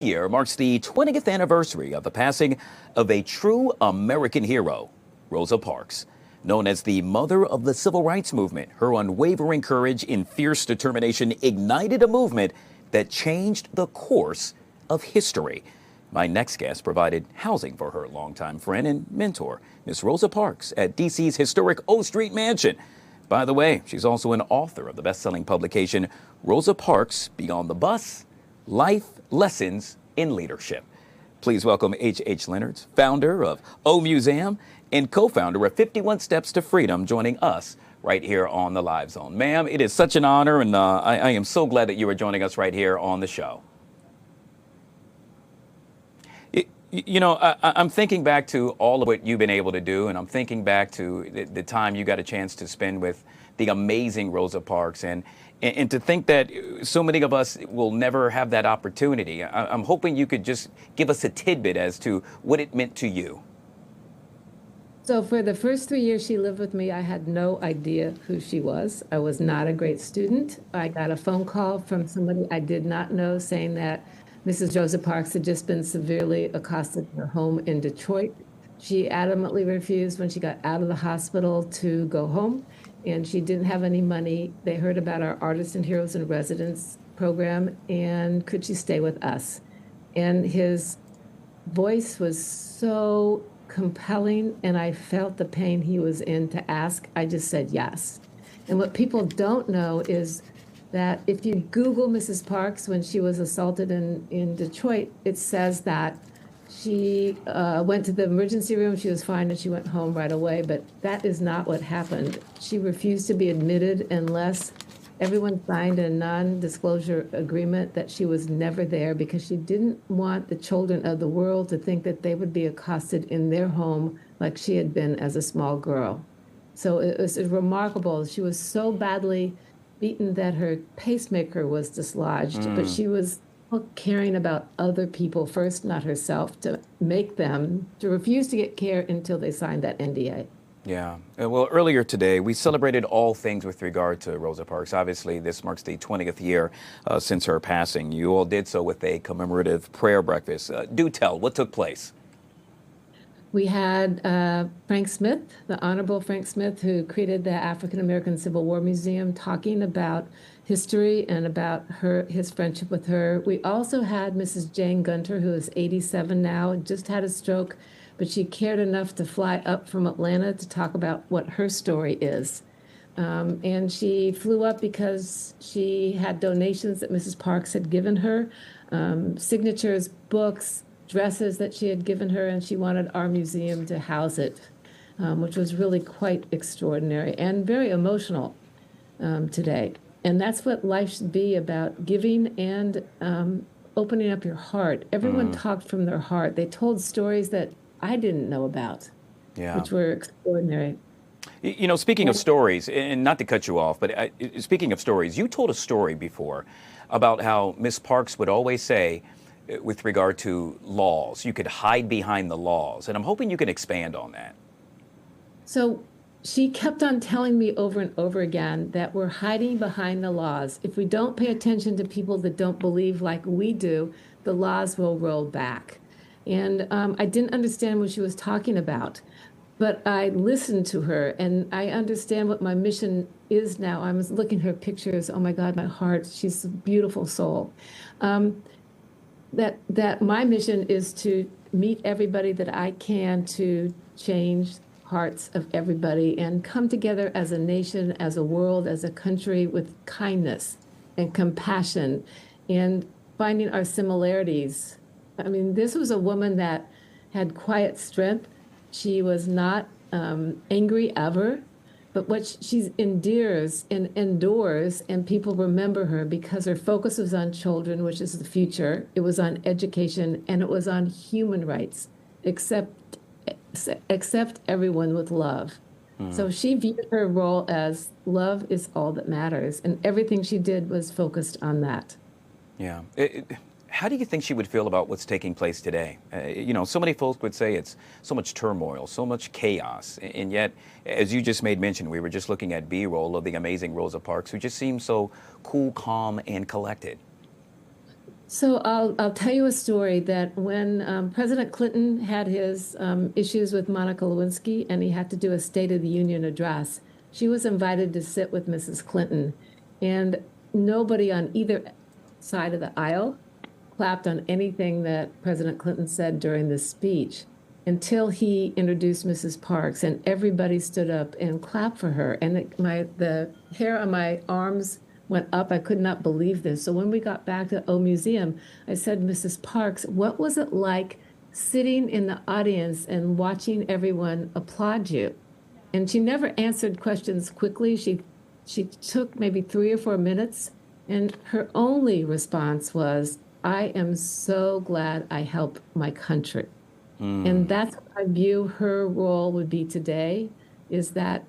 Year marks the 20th anniversary of the passing of a true American hero, Rosa Parks. Known as the mother of the civil rights movement, her unwavering courage and fierce determination ignited a movement that changed the course of history. My next guest provided housing for her longtime friend and mentor, Miss Rosa Parks, at D.C.'s historic O Street mansion. By the way, she's also an author of the best-selling publication, Rosa Parks, Beyond the Bus, Life Lessons in Leadership. Please welcome H. Leonards, founder of O Museum and co-founder of 51 Steps to Freedom, joining us right here on the Live Zone. Ma'am, it is such an honor, and I am so glad that you are joining us right here on the show. I'm thinking back to all of what you've been able to do, and I'm thinking back to the time you got a chance to spend with the amazing Rosa Parks, and to think that so many of us will never have that opportunity. I'm hoping you could just give us a tidbit as to what it meant to you. So for the first 3 years she lived with me, I had no idea who she was. I was not a great student. I got a phone call from somebody I did not know saying that Mrs. Rosa Parks had just been severely accosted in her home in Detroit. She adamantly refused when she got out of the hospital to go home, and she didn't have any money. They heard about our Artists and Heroes in Residence program, and could she stay with us? And his voice was so compelling, and I felt the pain he was in to ask. I just said yes. And what people don't know is that if you Google Mrs. Parks when she was assaulted in Detroit, it says that she went to the emergency room, she was fine, and she went home right away. But that is not what happened. She refused to be admitted unless everyone signed a non-disclosure agreement that she was never there, because she didn't want the children of the world to think that they would be accosted in their home like she had been as a small girl. So it was remarkable. She was so badly beaten that her pacemaker was dislodged, but she was caring about other people first, not herself, to refuse to get care until they signed that NDA. Yeah. Well, earlier today, we celebrated all things with regard to Rosa Parks. Obviously, this marks the 20th year since her passing. You all did so with a commemorative prayer breakfast. Do tell, what took place? We had Frank Smith, the Honorable Frank Smith, who created the African American Civil War Museum, talking about history and about his friendship with her. We also had Mrs. Jane Gunter, who is 87 now, just had a stroke, but she cared enough to fly up from Atlanta to talk about what her story is. And she flew up because she had donations that Mrs. Parks had given her, signatures, books, dresses that she had given her, and she wanted our museum to house it, which was really quite extraordinary and very emotional today. And that's what life should be about, giving and opening up your heart. Everyone talked from their heart. They told stories that I didn't know about, which were extraordinary. You know, speaking of stories, and not to cut you off, but speaking of stories, you told a story before about how Miss Parks would always say, with regard to laws, you could hide behind the laws. And I'm hoping you can expand on that. So she kept on telling me over and over again that we're hiding behind the laws. If we don't pay attention to people that don't believe like we do, the laws will roll back. And I didn't understand what she was talking about, but I listened to her, and I understand what my mission is now. I was looking at her pictures. Oh my God, my heart, she's a beautiful soul. That my mission is to meet everybody that I can to change hearts of everybody and come together as a nation, as a world, as a country with kindness and compassion and finding our similarities. I mean, this was a woman that had quiet strength. She was not angry ever. But what she endears and endures, and people remember her because her focus was on children, which is the future. It was on education, and it was on human rights, accept everyone with love. So she viewed her role as love is all that matters, and everything she did was focused on that. Yeah. How do you think she would feel about what's taking place today? So many folks would say it's so much turmoil, so much chaos. And yet, as you just made mention, we were just looking at B-roll of the amazing Rosa Parks, who just seems so cool, calm, and collected. So I'll tell you a story that when President Clinton had his issues with Monica Lewinsky and he had to do a State of the Union address, she was invited to sit with Mrs. Clinton, and nobody on either side of the aisle clapped on anything that President Clinton said during the speech until he introduced Mrs. Parks, and everybody stood up and clapped for her. And the hair on my arms went up. I could not believe this. So when we got back to O Museum, I said, Mrs. Parks, what was it like sitting in the audience and watching everyone applaud you? And she never answered questions quickly. She took maybe 3 or 4 minutes, and her only response was, I am so glad I helped my country. And that's what I view her role would be today, is that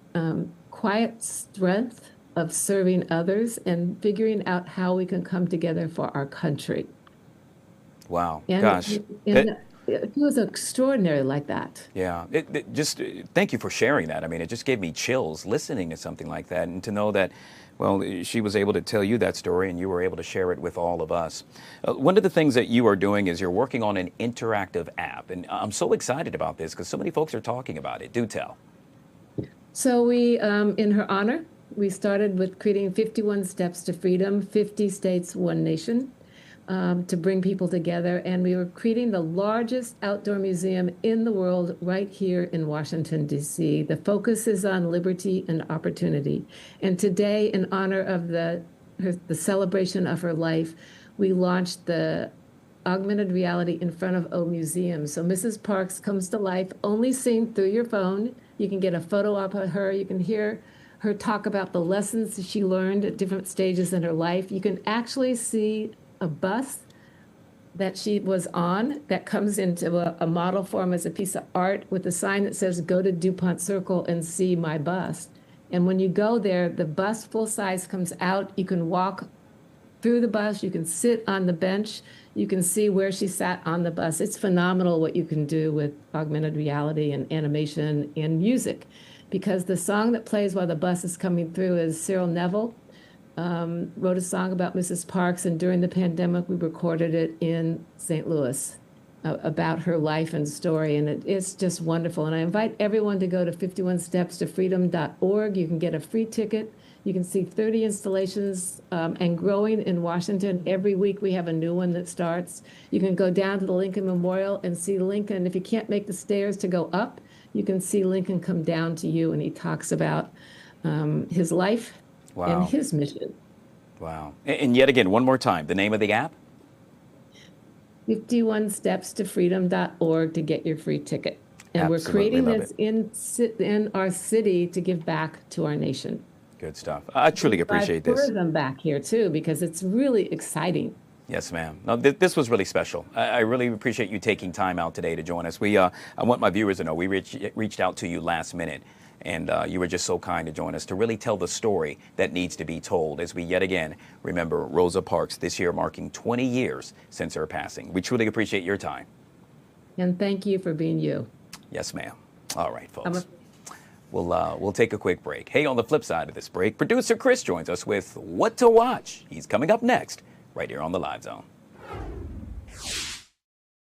quiet strength of serving others and figuring out how we can come together for our country. Wow. And, Gosh. and it was extraordinary like that. Yeah, just thank you for sharing that. I mean, it just gave me chills listening to something like that, and to know that, well, she was able to tell you that story and you were able to share it with all of us. One of the things that you are doing is you're working on an interactive app, and I'm so excited about this because so many folks are talking about it. Do tell. So we, in her honor, we started with creating 51 Steps to Freedom, 50 states, one nation. To bring people together, and we were creating the largest outdoor museum in the world right here in Washington, D.C. The focus is on liberty and opportunity. And today, in honor of the celebration of her life, we launched the augmented reality in front of O Museum. So Mrs. Parks comes to life, only seen through your phone. You can get a photo of her. You can hear her talk about the lessons she learned at different stages in her life. You can actually see a bus that she was on that comes into a model form as a piece of art with a sign that says, go to Dupont Circle and see my bus. And when you go there, the bus full size comes out. You can walk through the bus. You can sit on the bench. You can see where she sat on the bus. It's phenomenal what you can do with augmented reality and animation and music, because the song that plays while the bus is coming through is Cyril Neville. Wrote a song about Mrs. Parks, and during the pandemic, we recorded it in St. Louis about her life and story, and it's just wonderful. And I invite everyone to go to 51stepstofreedom.org. You can get a free ticket. You can see 30 installations and growing in Washington. Every week we have a new one that starts. You can go down to the Lincoln Memorial and see Lincoln. If you can't make the stairs to go up, you can see Lincoln come down to you, and he talks about his life. Wow. And his mission. Wow. And yet again, one more time, the name of the app? 51stepstofreedom.org to get your free ticket. And Absolutely we're creating love this in our city to give back to our nation. Good stuff. I truly appreciate this. Tourism back here too, because it's really exciting. Yes, ma'am. No, this was really special. I really appreciate you taking time out today to join us. I want my viewers to know we reached out to you last minute, and you were just so kind to join us to really tell the story that needs to be told as we yet again remember Rosa Parks, this year marking 20 years since her passing. We truly appreciate your time. And thank you for being you. Yes, ma'am. All right, folks. We'll take a quick break. Hey, on the flip side of this break, producer Chris joins us with What to Watch. He's coming up next, right here on The Live Zone.